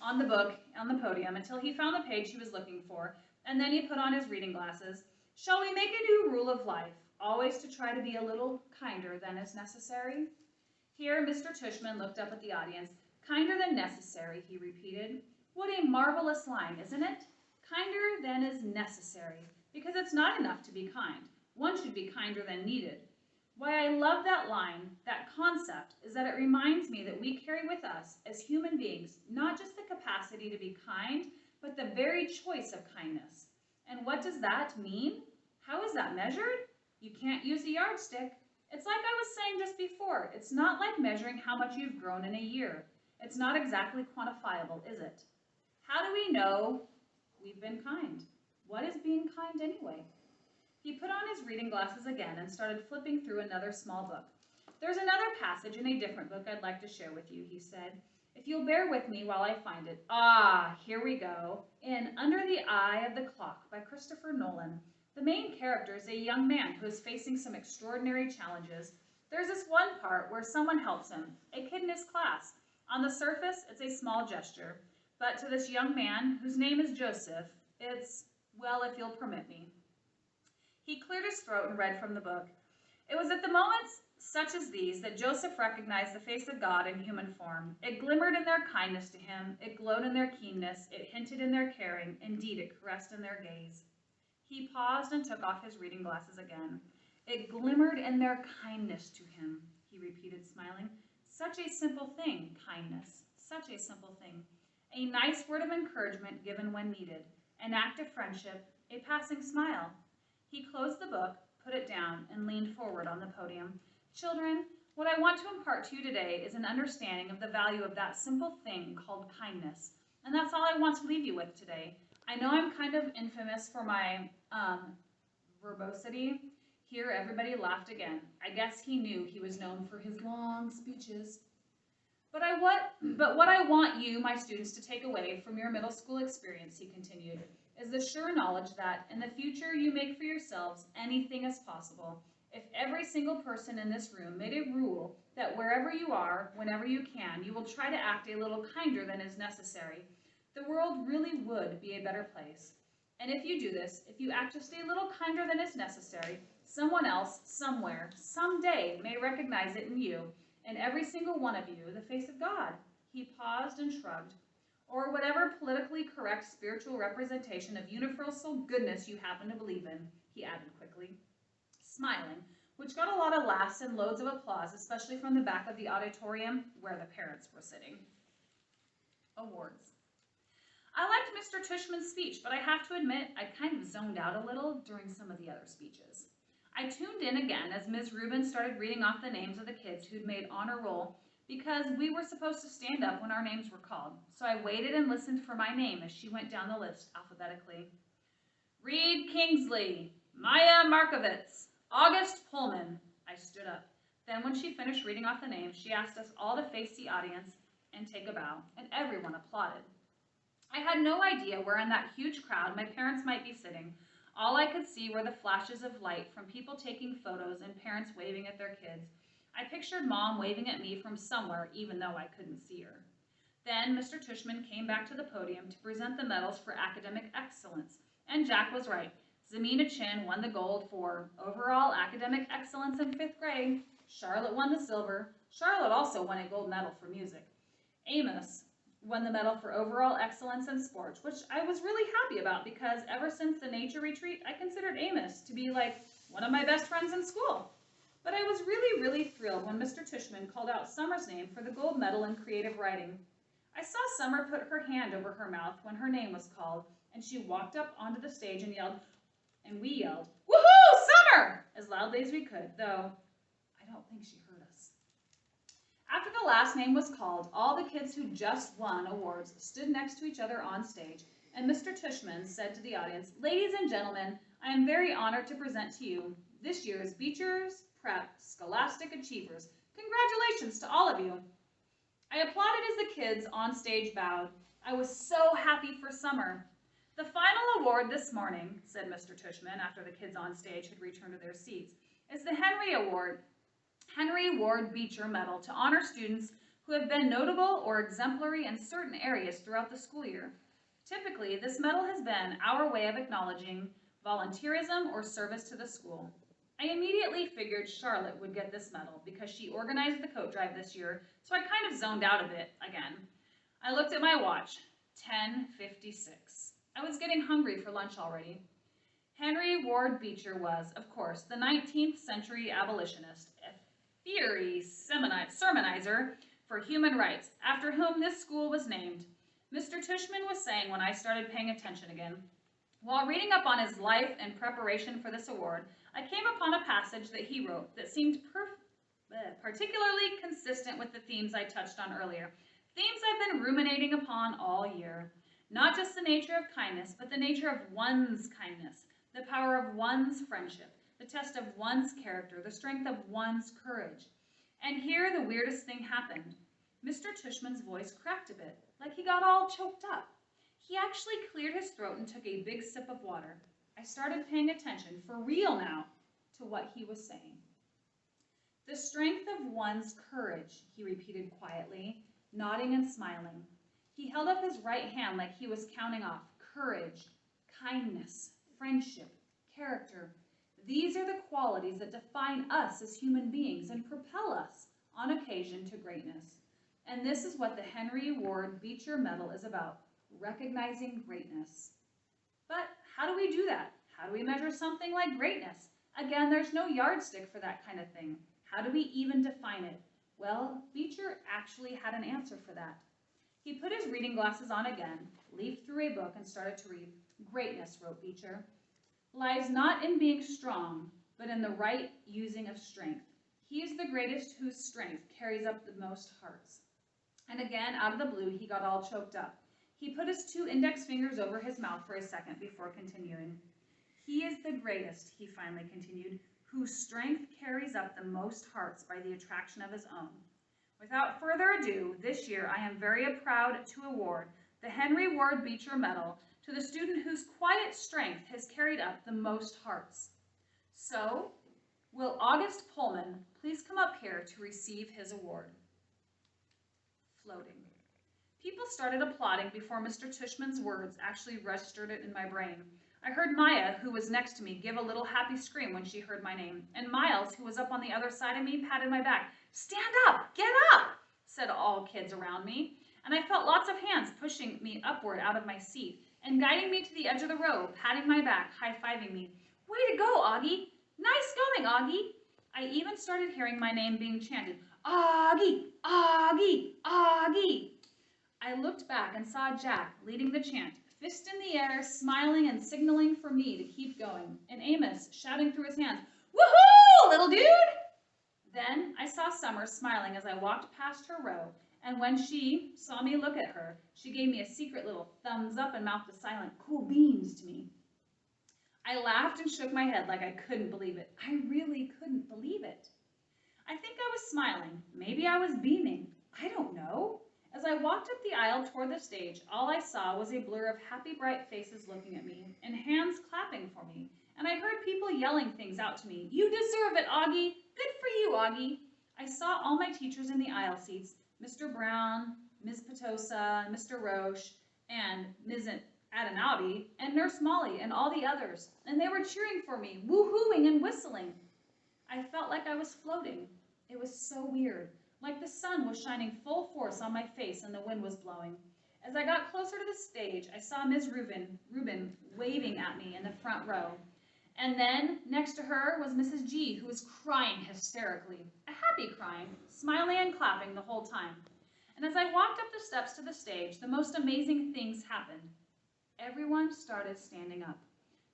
on the book on the podium until he found the page he was looking for, and then he put on his reading glasses. Shall we make a new rule of life, always to try to be a little kinder than is necessary? Here Mr. Tushman looked up at the audience. Kinder than necessary, he repeated. What a marvelous line, isn't it? Kinder than is necessary, because it's not enough to be kind. One should be kinder than needed. Why I love that line, that concept, is that it reminds me that we carry with us, as human beings, not just the capacity to be kind, but the very choice of kindness. And what does that mean? How is that measured? You can't use a yardstick. It's like I was saying just before, it's not like measuring how much you've grown in a year. It's not exactly quantifiable, is it? How do we know we've been kind? What is being kind anyway? He put on his reading glasses again and started flipping through another small book. There's another passage in a different book I'd like to share with you, he said. If you'll bear with me while I find it. Ah, here we go. In Under the Eye of the Clock by Christopher Nolan. The main character is a young man who is facing some extraordinary challenges. There's this one part where someone helps him, a kid in his class. On the surface, it's a small gesture, but to this young man, whose name is Joseph, it's, well, if you'll permit me. He cleared his throat and read from the book. It was at the moments such as these that Joseph recognized the face of God in human form. It glimmered in their kindness to him, it glowed in their keenness, it hinted in their caring, indeed it caressed in their gaze. He paused and took off his reading glasses again. It glimmered in their kindness to him, he repeated, smiling. Such a simple thing, kindness, such a simple thing. A nice word of encouragement given when needed, an act of friendship, a passing smile. He closed the book, put it down, and leaned forward on the podium. Children, what I want to impart to you today is an understanding of the value of that simple thing called kindness. And that's all I want to leave you with today. I know I'm kind of infamous for my verbosity. Here, everybody laughed again. I guess he knew he was known for his long speeches. But what I want you, my students, to take away from your middle school experience, he continued, is the sure knowledge that in the future you make for yourselves anything is possible. If every single person in this room made a rule that wherever you are, whenever you can, you will try to act a little kinder than is necessary, the world really would be a better place. And if you do this, if you act just a little kinder than is necessary, someone else, somewhere, someday may recognize it in you, in every single one of you, the face of God. He paused and shrugged. Or whatever politically correct spiritual representation of universal goodness you happen to believe in, he added quickly, smiling, which got a lot of laughs and loads of applause, especially from the back of the auditorium where the parents were sitting. Awards. I liked Mr. Tushman's speech, but I have to admit I kind of zoned out a little during some of the other speeches. I tuned in again as Ms. Rubin started reading off the names of the kids who'd made honor roll because we were supposed to stand up when our names were called, so I waited and listened for my name as she went down the list alphabetically. Reed Kingsley, Maya Markovitz, August Pullman. I stood up. Then when she finished reading off the names, she asked us all to face the audience and take a bow, and everyone applauded. I had no idea where in that huge crowd my parents might be sitting. All I could see were the flashes of light from people taking photos and parents waving at their kids. I pictured Mom waving at me from somewhere, even though I couldn't see her. Then Mr. Tushman came back to the podium to present the medals for academic excellence. And Jack was right. Zamina Chin won the gold for overall academic excellence in 5th grade. Charlotte won the silver. Charlotte also won a gold medal for music. Amos won the medal for overall excellence in sports, which I was really happy about because ever since the nature retreat, I considered Amos to be like one of my best friends in school. But I was really, really thrilled when Mr. Tushman called out Summer's name for the gold medal in creative writing. I saw Summer put her hand over her mouth when her name was called, and she walked up onto the stage and yelled, and we yelled, "Woohoo, Summer!" as loudly as we could, though I don't think she heard us. After the last name was called, all the kids who just won awards stood next to each other on stage, and Mr. Tushman said to the audience, "Ladies and gentlemen, I am very honored to present to you this year's Beecher's Prep Scholastic Achievers. Congratulations to all of you." I applauded as the kids on stage bowed. I was so happy for Summer. "The final award this morning," said Mr. Tushman after the kids on stage had returned to their seats, "is the Henry Ward Beecher Medal to honor students who have been notable or exemplary in certain areas throughout the school year. Typically, this medal has been our way of acknowledging volunteerism or service to the school. I immediately figured Charlotte would get this medal because she organized the coat drive this year, so I kind of zoned out a bit again. I looked at my watch, 10:56. I was getting hungry for lunch already. Henry Ward Beecher was, of course, the 19th century abolitionist, a fiery sermonizer for human rights, after whom this school was named. Mr. Tushman was saying when I started paying attention again, While reading up on his life in preparation for this award, I came upon a passage that he wrote that seemed particularly consistent with the themes I touched on earlier, themes I've been ruminating upon all year. Not just the nature of kindness, but the nature of one's kindness, the power of one's friendship, the test of one's character, the strength of one's courage. And here the weirdest thing happened. Mr. Tushman's voice cracked a bit, like he got all choked up. He actually cleared his throat and took a big sip of water. I started paying attention, for real now, to what he was saying. The strength of one's courage, he repeated quietly, nodding and smiling. He held up his right hand like he was counting off courage, kindness, friendship, character. These are the qualities that define us as human beings and propel us, on occasion, to greatness. And this is what the Henry Ward Beecher Medal is about, recognizing greatness. But how do we do that? How do we measure something like greatness? Again, there's no yardstick for that kind of thing. How do we even define it? Well, Beecher actually had an answer for that. He put his reading glasses on again, leafed through a book, and started to read. Greatness, wrote Beecher, lies not in being strong, but in the right using of strength. He is the greatest whose strength carries up the most hearts. And again, out of the blue, he got all choked up. He put his 2 index fingers over his mouth for a second before continuing. He is the greatest, he finally continued, whose strength carries up the most hearts by the attraction of his own. Without further ado, this year I am very proud to award the Henry Ward Beecher Medal to the student whose quiet strength has carried up the most hearts. So, will August Pullman please come up here to receive his award? Floating. People started applauding before Mr. Tushman's words actually registered it in my brain. I heard Maya, who was next to me, give a little happy scream when she heard my name, and Miles, who was up on the other side of me, patted my back. "Stand up! Get up!" said all kids around me, and I felt lots of hands pushing me upward out of my seat and guiding me to the edge of the row, patting my back, high-fiving me. "Way to go, Augie! Nice going, Augie!" I even started hearing my name being chanted, "Augie! Augie! Augie!" I looked back and saw Jack leading the chant, fist in the air, smiling and signaling for me to keep going, and Amos shouting through his hands, "Woohoo, little dude!" Then I saw Summer smiling as I walked past her row, and when she saw me look at her, she gave me a secret little thumbs up and mouthed a silent, "Cool beans" to me. I laughed and shook my head like I couldn't believe it. I really couldn't believe it. I think I was smiling. Maybe I was beaming. I don't know. As I walked up the aisle toward the stage, all I saw was a blur of happy, bright faces looking at me and hands clapping for me. And I heard people yelling things out to me. "You deserve it, Augie! Good for you, Augie!" I saw all my teachers in the aisle seats, Mr. Brown, Ms. Patosa, Mr. Roche, and Ms. Adenauti, and Nurse Molly, and all the others. And they were cheering for me, woo-hooing and whistling. I felt like I was floating. It was so weird. Like the sun was shining full force on my face and the wind was blowing. As I got closer to the stage, I saw Ms. Rubin waving at me in the front row. And then, next to her was Mrs. G, who was crying hysterically, a happy crying, smiling and clapping the whole time. And as I walked up the steps to the stage, the most amazing things happened. Everyone started standing up.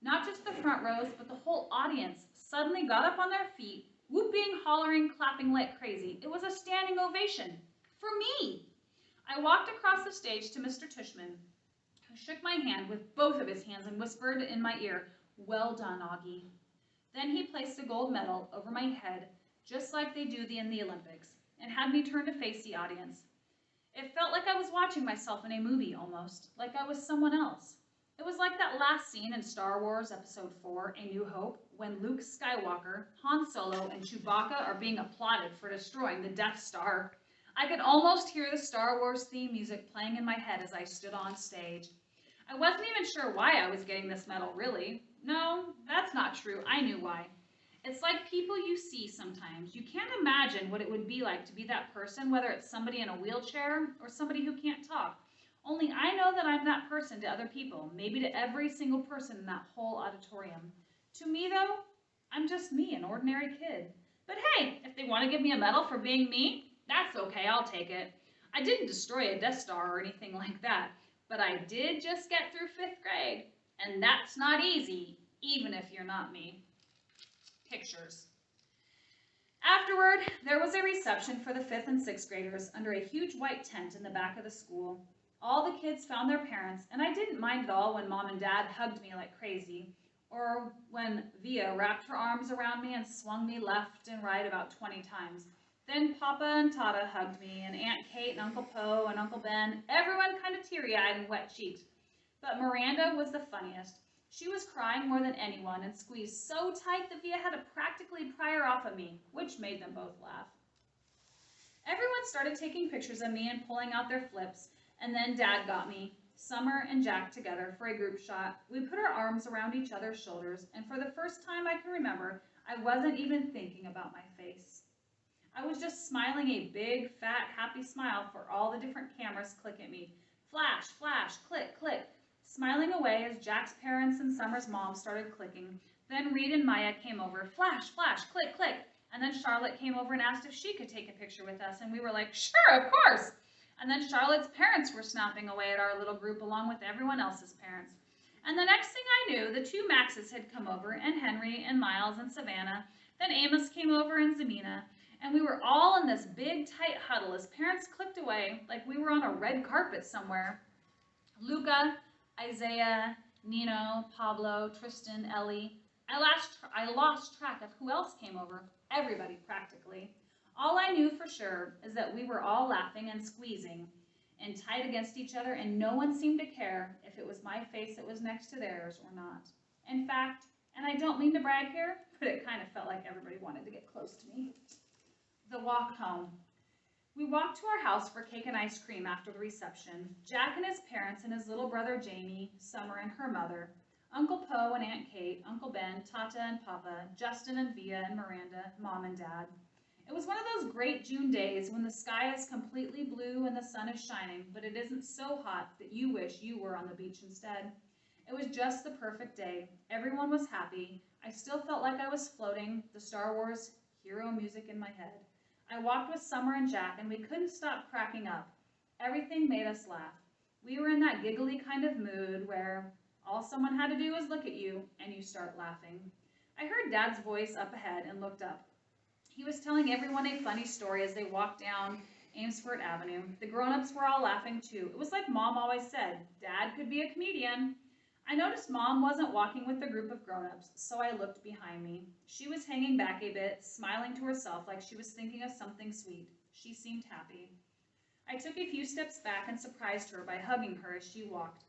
Not just the front rows, but the whole audience suddenly got up on their feet, whooping, hollering, clapping like crazy. It was a standing ovation. For me! I walked across the stage to Mr. Tushman, who shook my hand with both of his hands and whispered in my ear, "Well done, Augie." Then he placed a gold medal over my head, just like they do in the Olympics, and had me turn to face the audience. It felt like I was watching myself in a movie almost, like I was someone else. It was like that last scene in Star Wars Episode 4, A New Hope, when Luke Skywalker, Han Solo, and Chewbacca are being applauded for destroying the Death Star. I could almost hear the Star Wars theme music playing in my head as I stood on stage. I wasn't even sure why I was getting this medal, really. No, that's not true. I knew why. It's like people you see sometimes. You can't imagine what it would be like to be that person, whether it's somebody in a wheelchair or somebody who can't talk. Only I know that I'm that person to other people, maybe to every single person in that whole auditorium. To me, though, I'm just me, an ordinary kid. But hey, if they want to give me a medal for being me, that's okay, I'll take it. I didn't destroy a Death Star or anything like that, but I did just get through 5th grade. And that's not easy, even if you're not me. Pictures. Afterward, there was a reception for the 5th and 6th graders under a huge white tent in the back of the school. All the kids found their parents, and I didn't mind at all when Mom and Dad hugged me like crazy, or when Via wrapped her arms around me and swung me left and right about 20 times. Then Papa and Tata hugged me, and Aunt Kate and Uncle Poe and Uncle Ben, everyone kind of teary-eyed and wet-cheeked. But Miranda was the funniest. She was crying more than anyone and squeezed so tight that Via had to practically pry her off of me, which made them both laugh. Everyone started taking pictures of me and pulling out their flips, and then Dad got me, Summer and Jack together for a group shot. We put our arms around each other's shoulders, and for the first time I can remember, I wasn't even thinking about my face. I was just smiling a big, fat, happy smile for all the different cameras click at me. Flash, flash, click, click. Smiling away as Jack's parents and Summer's mom started clicking. Then Reed and Maya came over. Flash, flash, click, click. And then Charlotte came over and asked if she could take a picture with us, and we were like, sure, of course. And then Charlotte's parents were snapping away at our little group along with everyone else's parents. And the next thing I knew, the 2 Maxes had come over, and Henry and Miles and Savannah. Then Amos came over and Zamina. And we were all in this big, tight huddle as parents clicked away like we were on a red carpet somewhere. Luca, Isaiah, Nino, Pablo, Tristan, Ellie. I lost track of who else came over. Everybody, practically. All I knew for sure is that we were all laughing and squeezing and tight against each other, and no one seemed to care if it was my face that was next to theirs or not. In fact, and I don't mean to brag here, but it kind of felt like everybody wanted to get close to me. The walk home. We walked to our house for cake and ice cream after the reception. Jack and his parents and his little brother Jamie, Summer and her mother, Uncle Poe and Aunt Kate, Uncle Ben, Tata and Papa, Justin and Via and Miranda, Mom and Dad. It was one of those great June days when the sky is completely blue and the sun is shining, but it isn't so hot that you wish you were on the beach instead. It was just the perfect day. Everyone was happy. I still felt like I was floating, the Star Wars hero music in my head. I walked with Summer and Jack, and we couldn't stop cracking up. Everything made us laugh. We were in that giggly kind of mood where all someone had to do was look at you, and you start laughing. I heard Dad's voice up ahead and looked up. He was telling everyone a funny story as they walked down Amesfort Avenue. The grown-ups were all laughing too. It was like Mom always said, Dad could be a comedian. I noticed Mom wasn't walking with the group of grown-ups, so I looked behind me. She was hanging back a bit, smiling to herself like she was thinking of something sweet. She seemed happy. I took a few steps back and surprised her by hugging her as she walked.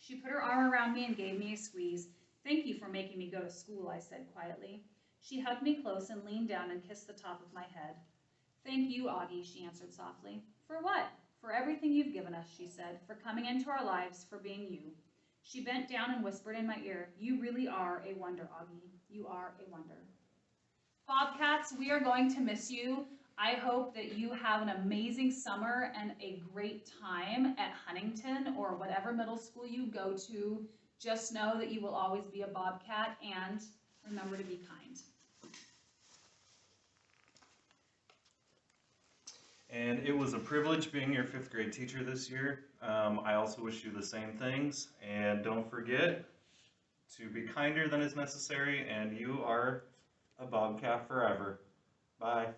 She put her arm around me and gave me a squeeze. Thank you for making me go to school, I said quietly. She hugged me close and leaned down and kissed the top of my head. Thank you, Augie, she answered softly. For what? For everything you've given us, she said, for coming into our lives, for being you. She bent down and whispered in my ear, you really are a wonder, Augie. You are a wonder. Bobcats, we are going to miss you. I hope that you have an amazing summer and a great time at Huntington or whatever middle school you go to. Just know that you will always be a Bobcat, and remember to be kind. And it was a privilege being your 5th grade teacher this year. I also wish you the same things. And don't forget to be kinder than is necessary, and you are a Bobcat forever. Bye.